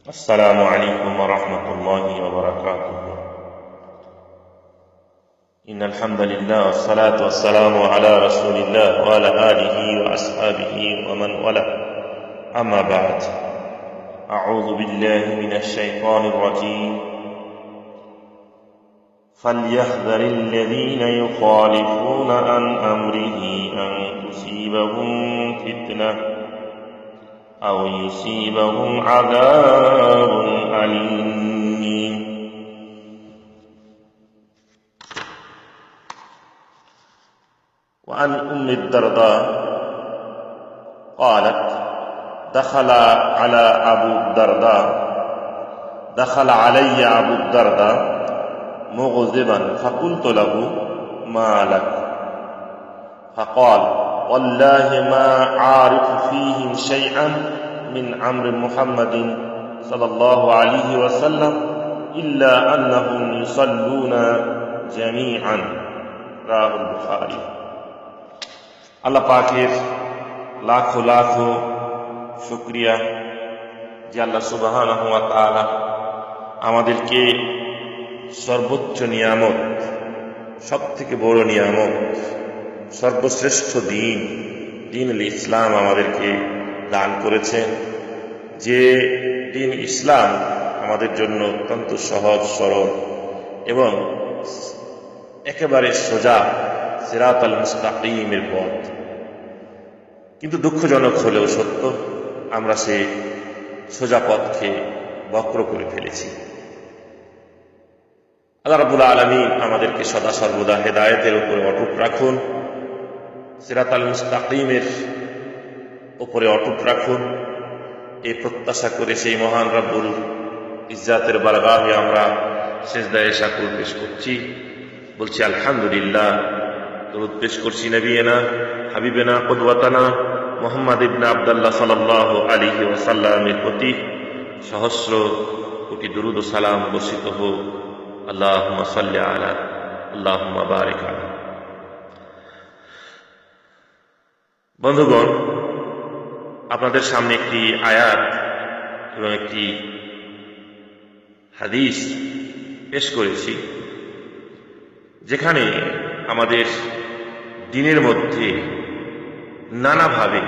السلام عليكم ورحمة الله وبركاته. إن الحمد لله والصلاة والسلام على رسول الله وعلى آله وأصحابه ومن والاه. أما بعد، أعوذ بالله من الشيطان الرجيم. فليحذر الذين يخالفون عن أمره أن تصيبهم فتنة أو يصيبهم عذاب أليم. وعن أم الدرداء قالت: دخل علي أبو الدرداء مغضبا فقلت له: ما لك؟ فقال: والله ما عارف فيهم شيئا من أمر محمد صلى الله عليه وسلم إلا أنهم يصلون جميعا. রাহ বুখারী। আল্লাহ পাকের লাখো লাখো শুকরিয়া যে আল্লাহ সুবহানাহু ওয়া তাআলা আমাদেরকে সর্বোচ্চ নিয়ামত, সব থেকে বড় নিয়ামত, সর্বশ্রেষ্ঠ দিন ইসলাম আমাদেরকে দান করেছেন। যে দিন ইসলাম আমাদের জন্য অত্যন্ত সহজ সরল এবং একেবারে সোজা সিরাতাল মুস্তাকিমের পথ। কিন্তু দুঃখজনক হলেও সত্য, আমরা সেই সোজা পথকে বক্র করে ফেলেছি। আল্লাহ রাব্বুল আলামিন আমাদেরকে সদা সর্বদা হেদায়েতের উপরে অটুট রাখুন, সিরাতাল মুস্তাকিমের উপরে অটুট রাখুন। এই প্রত্যাশা করে সেই মহান রব্বুল ইজ্জাতের বারগাহে আমরা সিজদায়ে শাকুর পেশ করছি, বলছি আলহামদুলিল্লাহ। দরুদ পেশ করছি নবিয়েনা হাবিবেনা কুদওয়াতানা মুহাম্মদ ইবনে আবদুল্লাহ সাল্লাল্লাহু আলাইহি ওয়াসাল্লামের প্রতি সহস্র কোটি দরুদ ও সালাম বর্ষিত হোক। আল্লাহুম্মা সাল্লি আলা, আল্লাহুম্মা বারিক আলা। বন্ধুগণ, আপনাদের সামনে একটি আয়াত এবং একটি হাদিস পেশ করেছি, যেখানে আমাদের দ্বীনের মধ্যে নানাভাবে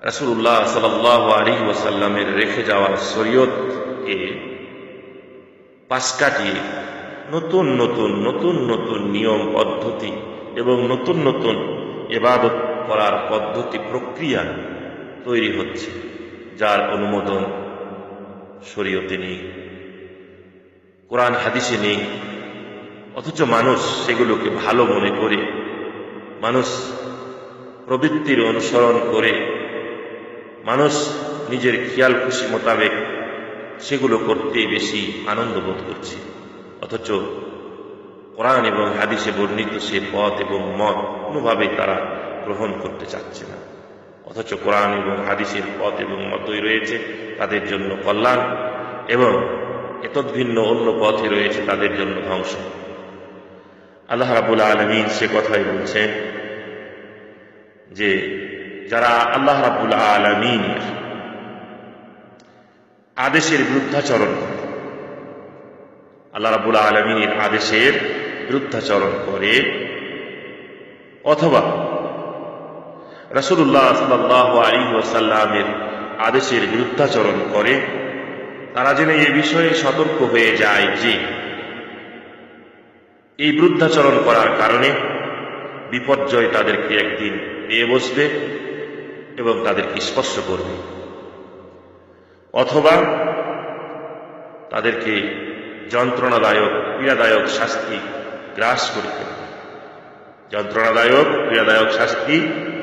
রাসূলুল্লাহ সাল্লাল্লাহু আলাইহি ওয়াসাল্লামের রেখে যাওয়া শরীয়তকে পাশ কাটিয়ে নতুন নতুন নিয়ম পদ্ধতি এবং নতুন ইবাদত করার পদ্ধতি প্রক্রিয়া তৈরি হচ্ছে, যার অনুমোদন শরীয়তে নেই, কোরআন হাদিসে নেই। অথচ মানুষ সেগুলোকে ভালো মনে করে, মানুষ প্রবৃত্তির অনুসরণ করে, মানুষ নিজের খেয়াল খুশি মোতাবেক সেগুলো করতেই বেশি আনন্দ বোধ করছে। অথচ কোরআন এবং হাদিসে বর্ণিত সে পথ এবং মত কোনোভাবেই তারা গ্রহণ করতে চাচ্ছে না। অথচ কোরআন এবং হাদিসের পথ এবং মতই রয়েছে তাদের জন্য কল্যাণ, এবং এতদ্ভিন্ন অন্য পথে রয়েছে তাদের জন্য ধ্বংস। আল্লাহ রাব্বুল আলামিন সে কথাই বলছেন যে যারা আল্লাহ রাব্বুল আলামিনের আদেশের বিরুদ্ধাচরণ করে, আল্লাহ রাব্বুল আলামিনের আদেশের বিরুদ্ধাচরণ করে, অথবা রাসূলুল্লাহ সাল্লাল্লাহু আলাইহি ওয়াসাল্লামের আদেশের বিরুদ্ধাচরণ করে, তারা যেন এই বিষয়ে সতর্ক হয়ে যায় যে এই বিরুদ্ধাচরণ করার কারণে বিপর্যয় তাদেরকে একদিন পেয়ে বসবে এবং তাদেরকে স্পর্শ করবে, অথবা তাদেরকে যন্ত্রণাদায়ক পীড়াদায়ক শাস্তি গ্রাস করে ফেলবে, যন্ত্রণাদায়ক পীড়াদায়ক শাস্তি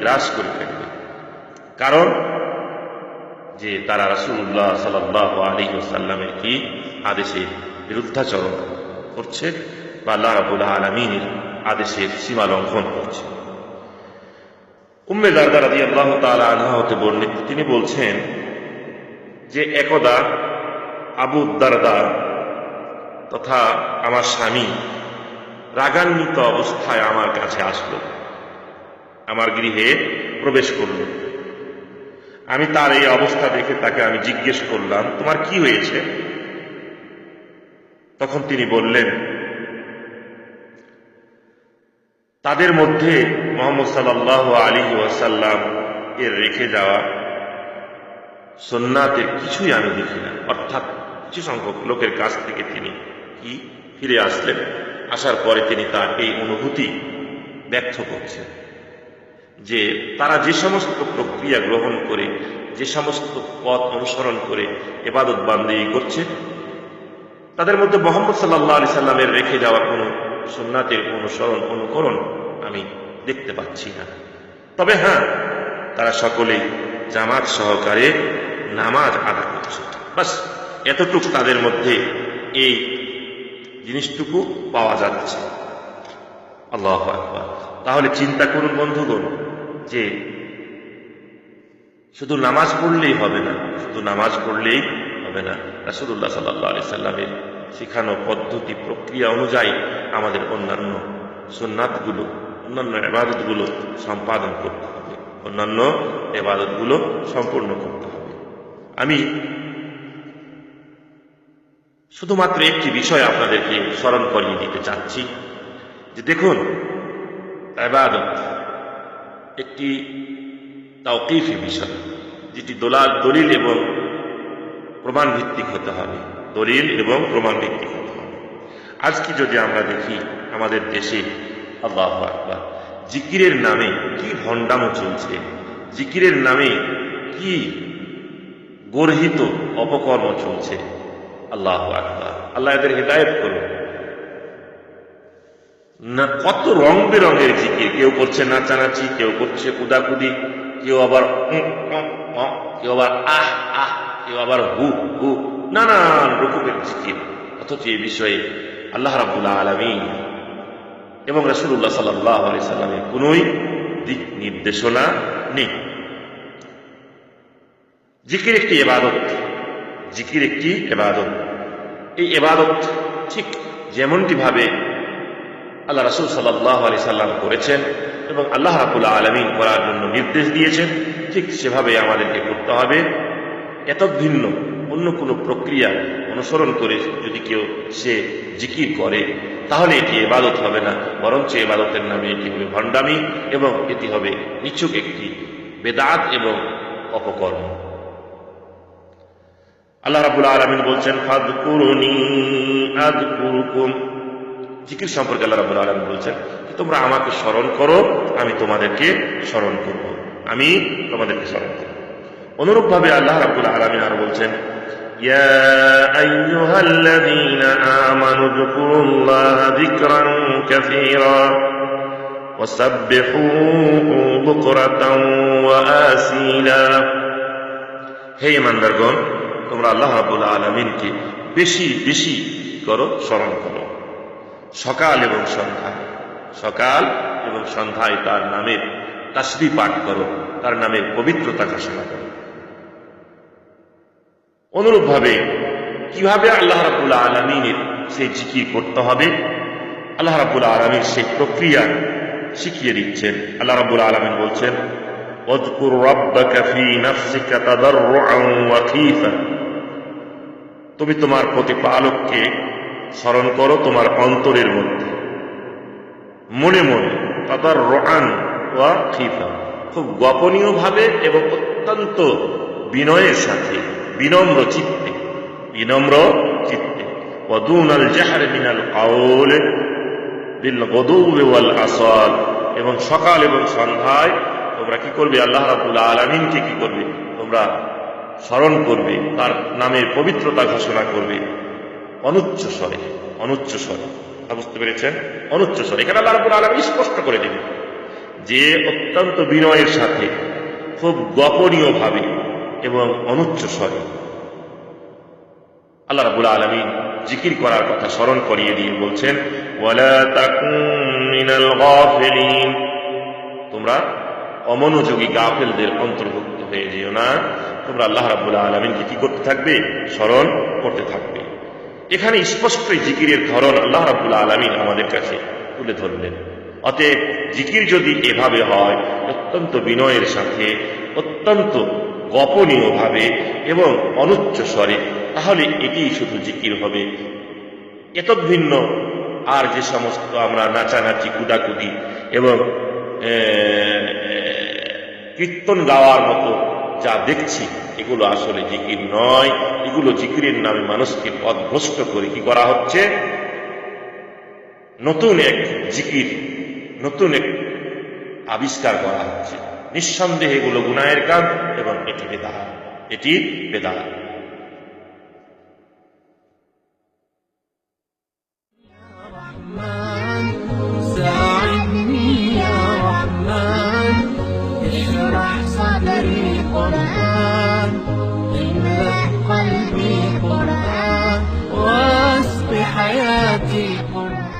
গ্রাস করে ফেলবে। কারণ যে তারা রাসূলুল্লাহ সাল্লাল্লাহু আলাইহি ওয়াসাল্লামের কি আদেশের বিরুদ্ধাচরণ করছে বা আল্লাহ রাব্বুল আলামিনের আদেশের সীমা লঙ্ঘন করছে। উম্মে দারদা রাদিয়াল্লাহু তাআলা আনহা হতে বর্ণিত, তিনি বলছেন যে একদা আবু দারদা তথা আমার স্বামী রাগান্বিত অবস্থায় আমার কাছে আসলো, আমার গৃহে প্রবেশ করল। আমি তার এই অবস্থা দেখে তাকে আমি জিজ্ঞেস করলাম, তোমার কি হয়েছে? তখন তিনি বললেন, তাদের মধ্যে মুহাম্মদ সাল্লাল্লাহু আলাইহি ওয়াসাল্লাম এর রেখে যাওয়া সুন্নাতের কিছুই আমি দেখি না। অর্থাৎ কিছু সংখ্যক লোকের কাছ থেকে তিনি কি ফিরে আসলেন, আসার পরে তিনি তার এই অনুভূতি ব্যক্ত করছেন যে তারা যে সমস্ত প্রক্রিয়া গ্রহণ করে, যে সমস্ত পথ অনুসরণ করে ইবাদত বান্দেগী করছে, তাদের মধ্যে মুহাম্মদ সাল্লাল্লাহু আলাইহি সাল্লামের রেখে যাওয়া কোনো সুন্নাতের অনুকরণ আমি দেখতে পাচ্ছি না। তবে হ্যাঁ, তারা সকলেই জামাত সহকারে নামাজ আদা করছে। বাস এতটুকু তাদের মধ্যে এই জিনিসটুকু পাওয়া যাচ্ছে। আল্লাহু আকবার। তাহলে চিন্তা করুন বন্ধুগণ, যে শুধু নামাজ পড়লেই হবে না, শুধু নামাজ পড়লেই হবে না। রাসূলুল্লাহ সাল্লাল্লাহু আলাইহি সাল্লামের শেখানো পদ্ধতি প্রক্রিয়া অনুযায়ী আমাদের অন্যান্য সুন্নাতগুলো, অন্যান্য ইবাদতগুলো সম্পাদন করতে হবে, অন্যান্য ইবাদতগুলো সম্পূর্ণ করতে হবে। আমি শুধুমাত্র একটি বিষয় আপনাদেরকে স্মরণ করিয়ে দিতে চাচ্ছি যে দেখুন, ইবাদত একটি তাওকীফি বিষয়, যেটি দলিল এবং প্রমাণ ভিত্তিক হতে হবে, দলিল এবং প্রমাণ ভিত্তিক হতে হবে। আজকে যদি আমরা দেখি আমাদের দেশে, আল্লাহু আকবার, জিকিরের নামে কি ভণ্ডামো চলছে, জিকিরের নামে কি গর্হিত অপকর্ম চলছে। আল্লাহু আকবার, আল্লাহ এদের হিদায়াত করুন না। কত রং বেরঙের জিকির, কেউ করছে নাচানাচি, কেউ করছে কুদাকুদি, কেউ আবার কেউ আবার আহ আহ, কেউ আবার হু হু, নানান রকমের জিকির। অথচ এই বিষয়ে আল্লাহ রাব্বুল আলামিন এবং রাসূলুল্লাহ সাল্লাল্লাহু আলাইহি সাল্লামের কোনই দিক নির্দেশনা নেই। জিকির একটি ইবাদত, জিকির একটি ইবাদত। এই ইবাদত ঠিক যেমনটি ভাবে আল্লাহ রাসূল সাল্লাল্লাহু আলাইহি সাল্লাম করেছেন এবং আল্লাহ রাব্বুল আলামিন করার জন্য নির্দেশ দিয়েছেন, ঠিক সেভাবে আমাদেরকে করতে হবে। এত ভিন্ন অন্য কোনো প্রক্রিয়া অনুসরণ করে যদি কেউ সে জিকির করে, তাহলে এটি ইবাদত হবে না, বরঞ্চ ইবাদতের নামে এটি হবে ভণ্ডামি এবং এটি হবে নিছক একটি বেদাত এবং অপকর্ম। আল্লাহ রাব্বুল আলামিন বলছেন, ফাযকুরুনি আযকুরুকুম। জিকির সম্পর্কে আল্লাহ রাব্বুল আলামিন বলছেন যে তোমরা আমাকে স্মরণ করো, আমি তোমাদেরকে স্মরণ করব, আমি তোমাদেরকে স্মরণ করব। অনুরূপভাবে আল্লাহ রাব্বুল আলামিন আর বলছেন, ইয়া আইয়ুহাল্লাযীনা আমানু যকুরুল্লাহা যিকরান কাসীরা ওয়াসাব্বিহুহু বুকরাতান ওয়া আসীলা। হে ঈমানদারগণ, তোমরা আল্লাহ রাব্বুল আলামিনকে বেশি বেশি করো, স্মরণ করো, সকাল এবং সন্ধ্যায়, সকাল এবং সন্ধ্যায় তার নামের তাসবিহ পাঠ করো, তার নামের পবিত্রতা ঘোষণা করো। অনুরূপভাবে কিভাবে আল্লাহ রাব্বুল আলামিনের সেই জিকির করতে হবে, আল্লাহ রাব্বুল আলামিন সেই প্রক্রিয়া শিখিয়ে দিচ্ছেন। আল্লাহ রাব্বুল আলামিন বলছেন, ওয়াযকুর রাব্বাকা ফী নাফসিকা তাদাররুআন ওয়া খীফা। তুমি তোমার প্রতিপালককে স্মরণ করো তোমার অন্তরের মধ্যে, মনে মনে, তাদাররুআন ওয়া খীফা, খুব গোপনীয় ভাবে এবং অত্যন্ত বিনয়ের সাথে, বিনম্র চিত্তে, বিনম্র চিত্তে। ওয়া দুনাল জাহরি মিনাল কাওল বিল গুদুওয়ি ওয়াল আসাল। এবং সকাল এবং সন্ধ্যায় তোমরা কি করবে, আল্লাহ রাব্বুল আলামিনকে কি করবে, তোমরা স্মরণ করবে, তার নামের পবিত্রতা ঘোষণা করবে অনুচ্চ স্বরে, অনুচ্চ স্বরে। বুঝতে পেরেছেন? অনুচ্চ স্বরে। এখানে আল্লাহ রাব্বুল আলামিন স্পষ্ট করে দিলেন যে অত্যন্ত বিনয়ের সাথে, খুব গোপনীয় ভাবে এবং অনুচ্চ স্বরে আল্লাহ রাব্বুল আলামিন জিকির করার কথা স্মরণ করিয়ে দিয়ে বলছেন, ওয়ালা তাকুন মিনাল গাফিলিন। তোমরা অমনোযোগী গাফেলদের অন্তর্ভুক্ত হয়ে যেও না, তোমরা আল্লাহ রাব্বুল আলামিনকে কি করতে থাকবে, স্মরণ করতে থাকবে। এখানে স্পষ্টই জিকিরের ধরন আল্লাহ রাব্বুল আলামিন আমাদের কাছে তুলে ধরলেন। অতএব জিকির যদি এভাবে হয়, অত্যন্ত বিনয়ের সাথে, অত্যন্ত গোপনীয়ভাবে এবং অনুচ্চ স্বরে, তাহলে এটি শুধু জিকির হবে। এতদ্ভিন্ন আর যে সমস্ত আমরা নাচানাচি, কুদাকুদি এবং কীর্তন গাওয়ার মতো যা দেখছি, এগুলো আসলে জিকির নয়। এগুলো জিকিরের নামে মানুষকে পথভ্রষ্ট করে কি করা হচ্ছে? নতুন এক জিকির, নতুন এক আবিষ্কার করা হচ্ছে। নিঃসন্দেহে এগুলো গুনাহের কাজ এবং এটি বেদাত, এটি বেদাত। اشرح صدري قرآن املأ قلبي قرآن واسق حياتي قرآن